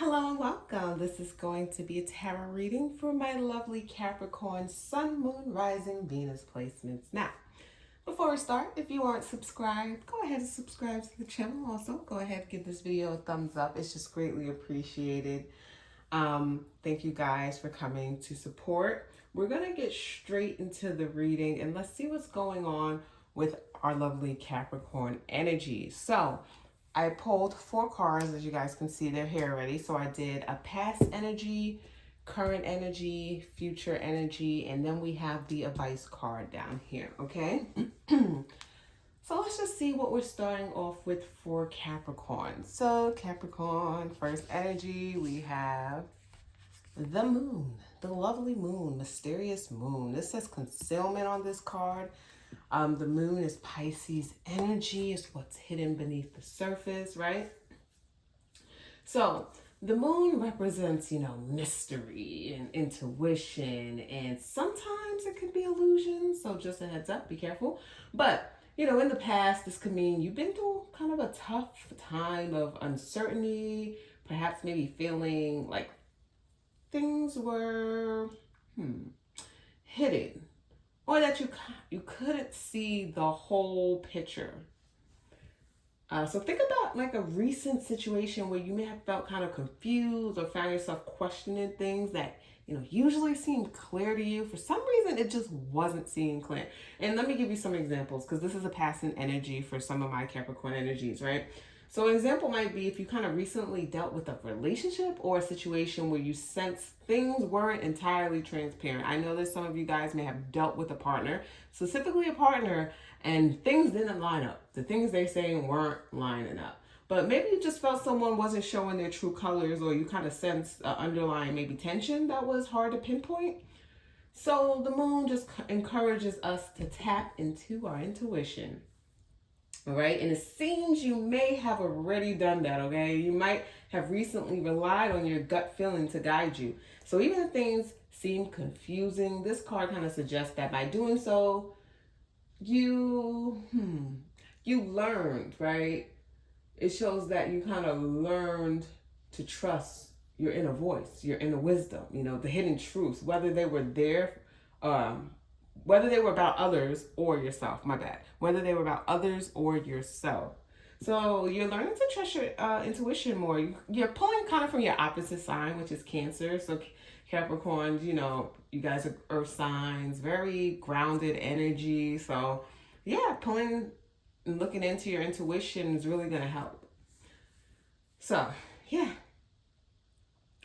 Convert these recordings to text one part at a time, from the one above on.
Hello and welcome. This is going to be a tarot reading for my lovely Capricorn Sun, Moon, Rising, Venus placements. Now, before we start, if you aren't subscribed, go ahead and subscribe to the channel. Also, go ahead and give this video a thumbs up. It's just greatly appreciated. Thank you guys for coming to support. We're going to get straight into the reading and let's see what's going on with our lovely Capricorn energy. So, I pulled 4 cards, as you guys can see, they're here already. So I did a past energy, current energy, future energy, and then we have the advice card down here, okay? So let's just see what we're starting off with for Capricorn. So Capricorn, first energy, we have the moon, the lovely moon, mysterious moon. This says concealment on this card. The moon is Pisces energy, is what's hidden beneath the surface, right? So the moon represents, mystery and intuition, and sometimes it could be illusion. So just a heads up, be careful. But, in the past, this could mean you've been through kind of a tough time of uncertainty, perhaps maybe feeling like things were hidden, or that you couldn't see the whole picture. So think about like a recent situation where you may have felt kind of confused or found yourself questioning things that usually seemed clear to you. For some reason, it just wasn't seeming clear. And let me give you some examples, because this is a passing energy for some of my Capricorn energies, right? So an example might be if you kind of recently dealt with a relationship or a situation where you sense things weren't entirely transparent. I know that some of you guys may have dealt with a partner, specifically a partner, and things didn't line up. The things they're saying weren't lining up. But maybe you just felt someone wasn't showing their true colors, or you kind of sensed underlying maybe tension that was hard to pinpoint. So the moon just encourages us to tap into our intuition. All right, and it seems you may have already done that, okay? You might have recently relied on your gut feeling to guide you. So even if things seem confusing, this card kind of suggests that by doing so, you learned, right? It shows that you kind of learned to trust your inner voice, your inner wisdom, the hidden truths, whether they were there, whether they were about others or yourself, whether they were about others or yourself. So you're learning to trust your intuition more. You're pulling kind of from your opposite sign, which is Cancer. So Capricorns, you guys are earth signs, very grounded energy. So yeah, pulling and looking into your intuition is really going to help. So yeah.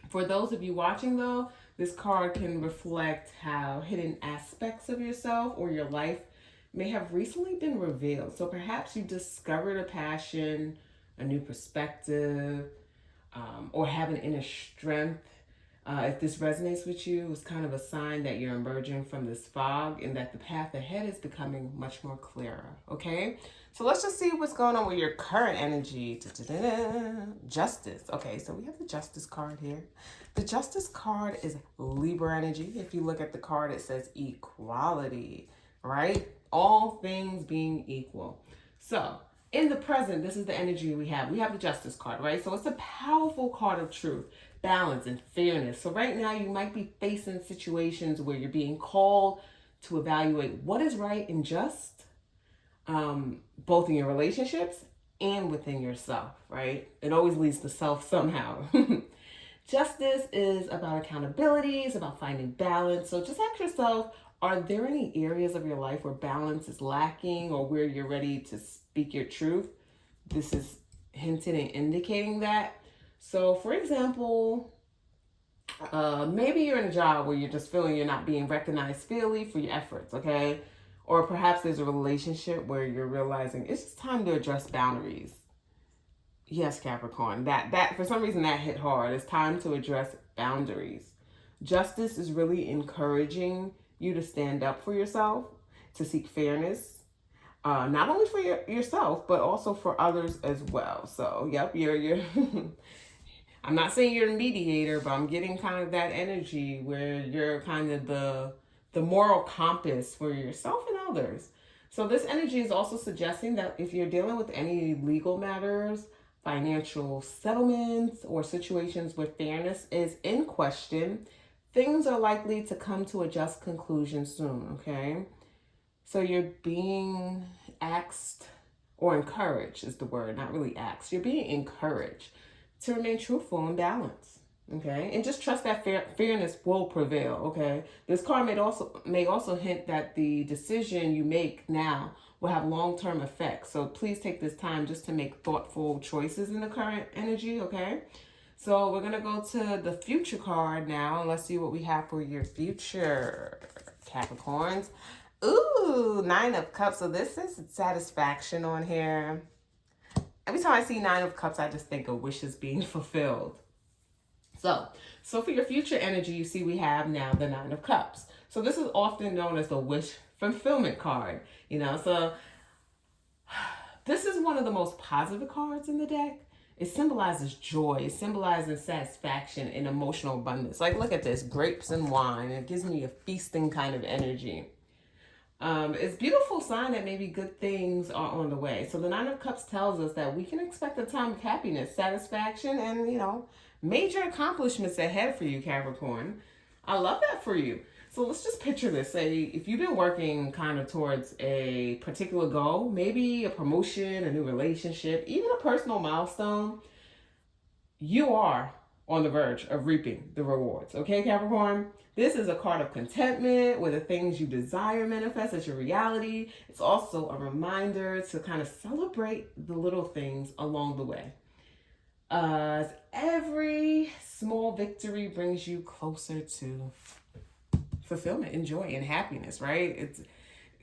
For those of you watching though, this card can reflect how hidden aspects of yourself or your life may have recently been revealed. So perhaps you discovered a passion, a new perspective, or have an inner strength. If this resonates with you, it's kind of a sign that you're emerging from this fog and that the path ahead is becoming much more clearer, okay? So let's just see what's going on with your current energy. Justice. Okay, so we have the Justice card here. The Justice card is Libra energy. If you look at the card, it says equality, right? All things being equal. So in the present, this is the energy we have. We have the Justice card, right? So it's a powerful card of truth, balance, and fairness. So right now you might be facing situations where you're being called to evaluate what is right and just, both in your relationships and within yourself, right? It always leads to self somehow. Justice is about accountability, it's about finding balance. So just ask yourself, are there any areas of your life where balance is lacking or where you're ready to speak your truth? This is hinting and indicating that. So for example, maybe you're in a job where you're just feeling you're not being recognized fairly for your efforts, okay? Or perhaps there's a relationship where you're realizing it's just time to address boundaries. Yes, Capricorn, that for some reason that hit hard. It's time to address boundaries. Justice is really encouraging you to stand up for yourself, to seek fairness, not only for yourself, but also for others as well. So, yep, you're I'm not saying you're a mediator, but I'm getting kind of that energy where you're kind of the moral compass for yourself and others. So this energy is also suggesting that if you're dealing with any legal matters, financial settlements or situations where fairness is in question, things are likely to come to a just conclusion soon, okay? So you're being asked, or encouraged is the word, not really asked. You're being encouraged to remain truthful and balanced, okay? And just trust that fairness will prevail, okay? This card may also hint that the decision you make now will have long-term effects. So please take this time just to make thoughtful choices in the current energy, okay? So we're going to go to the future card now, and let's see what we have for your future, Capricorns. Ooh, 9 of Cups. So this is satisfaction on here. Every time I see 9 of Cups, I just think of wishes being fulfilled. So for your future energy, you see we have now the 9 of Cups. So this is often known as the wish fulfillment card, so this is one of the most positive cards in the deck. It symbolizes joy. It symbolizes satisfaction and emotional abundance. Like, look at this, grapes and wine. It gives me a feasting kind of energy. It's a beautiful sign that maybe good things are on the way. So the 9 of Cups tells us that we can expect a time of happiness, satisfaction, and, major accomplishments ahead for you, Capricorn. I love that for you. So let's just picture this. Say if you've been working kind of towards a particular goal, maybe a promotion, a new relationship, even a personal milestone, you are on the verge of reaping the rewards. Okay, Capricorn? This is a card of contentment where the things you desire manifest as your reality. It's also a reminder to kind of celebrate the little things along the way. As every small victory brings you closer to fulfillment and joy and happiness, right? It's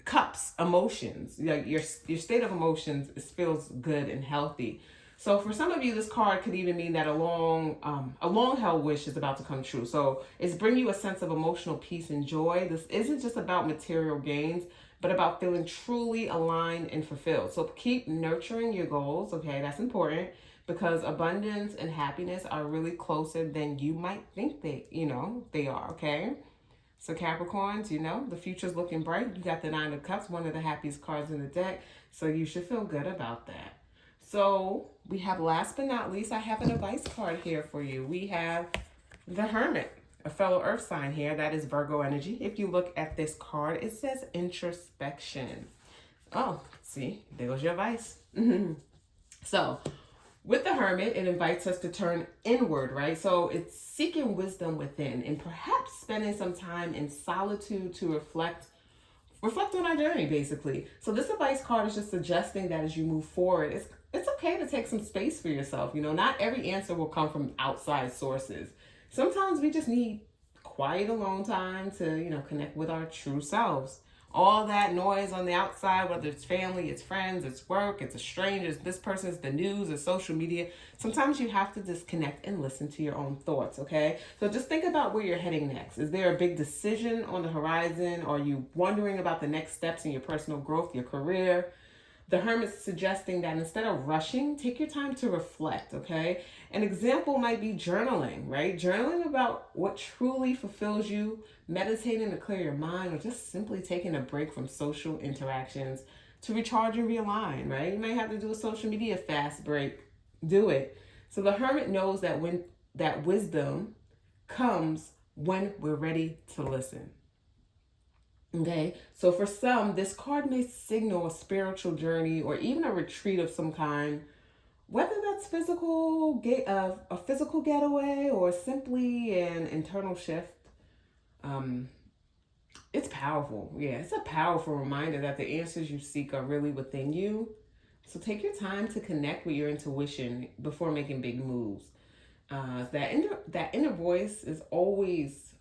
cups, emotions. Your state of emotions feels good and healthy. So for some of you, this card could even mean that a long-held wish is about to come true. So it's bring you a sense of emotional peace and joy. This isn't just about material gains, but about feeling truly aligned and fulfilled. So keep nurturing your goals, okay? That's important because abundance and happiness are really closer than you might think they are, okay? So Capricorns, the future's looking bright. You got the 9 of Cups, one of the happiest cards in the deck. So you should feel good about that. So we have, last but not least, I have an advice card here for you. We have the Hermit, a fellow earth sign here. That is Virgo energy. If you look at this card, it says introspection. Oh, see, there goes your advice. So with the Hermit, it invites us to turn inward, right? So it's seeking wisdom within and perhaps spending some time in solitude to reflect on our journey, basically. So this advice card is just suggesting that as you move forward, it's okay to take some space for yourself. Not every answer will come from outside sources. Sometimes we just need quiet alone time to, connect with our true selves. All that noise on the outside, whether it's family, it's friends, it's work, it's a stranger, this person's the news, it's social media. Sometimes you have to disconnect and listen to your own thoughts, okay? So just think about where you're heading next. Is there a big decision on the horizon? Are you wondering about the next steps in your personal growth, your career? The Hermit's suggesting that instead of rushing, take your time to reflect, okay? An example might be journaling, right? Journaling about what truly fulfills you, meditating to clear your mind, or just simply taking a break from social interactions to recharge and realign, right? You might have to do a social media fast break. Do it. So the Hermit knows that that wisdom comes when we're ready to listen. Okay, so for some, this card may signal a spiritual journey or even a retreat of some kind, whether that's a physical getaway or simply an internal shift. It's powerful. Yeah, it's a powerful reminder that the answers you seek are really within you. So take your time to connect with your intuition before making big moves. That inner voice is always,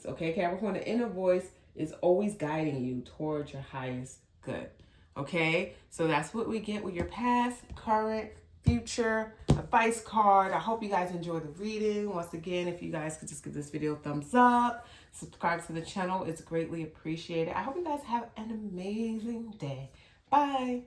okay, Capricorn, the inner voice is always guiding you towards your highest good. Okay, so that's what we get with your past, current, future advice card. I hope you guys enjoyed the reading. Once again, if you guys could just give this video a thumbs up, subscribe to the channel, it's greatly appreciated. I hope you guys have an amazing day. Bye.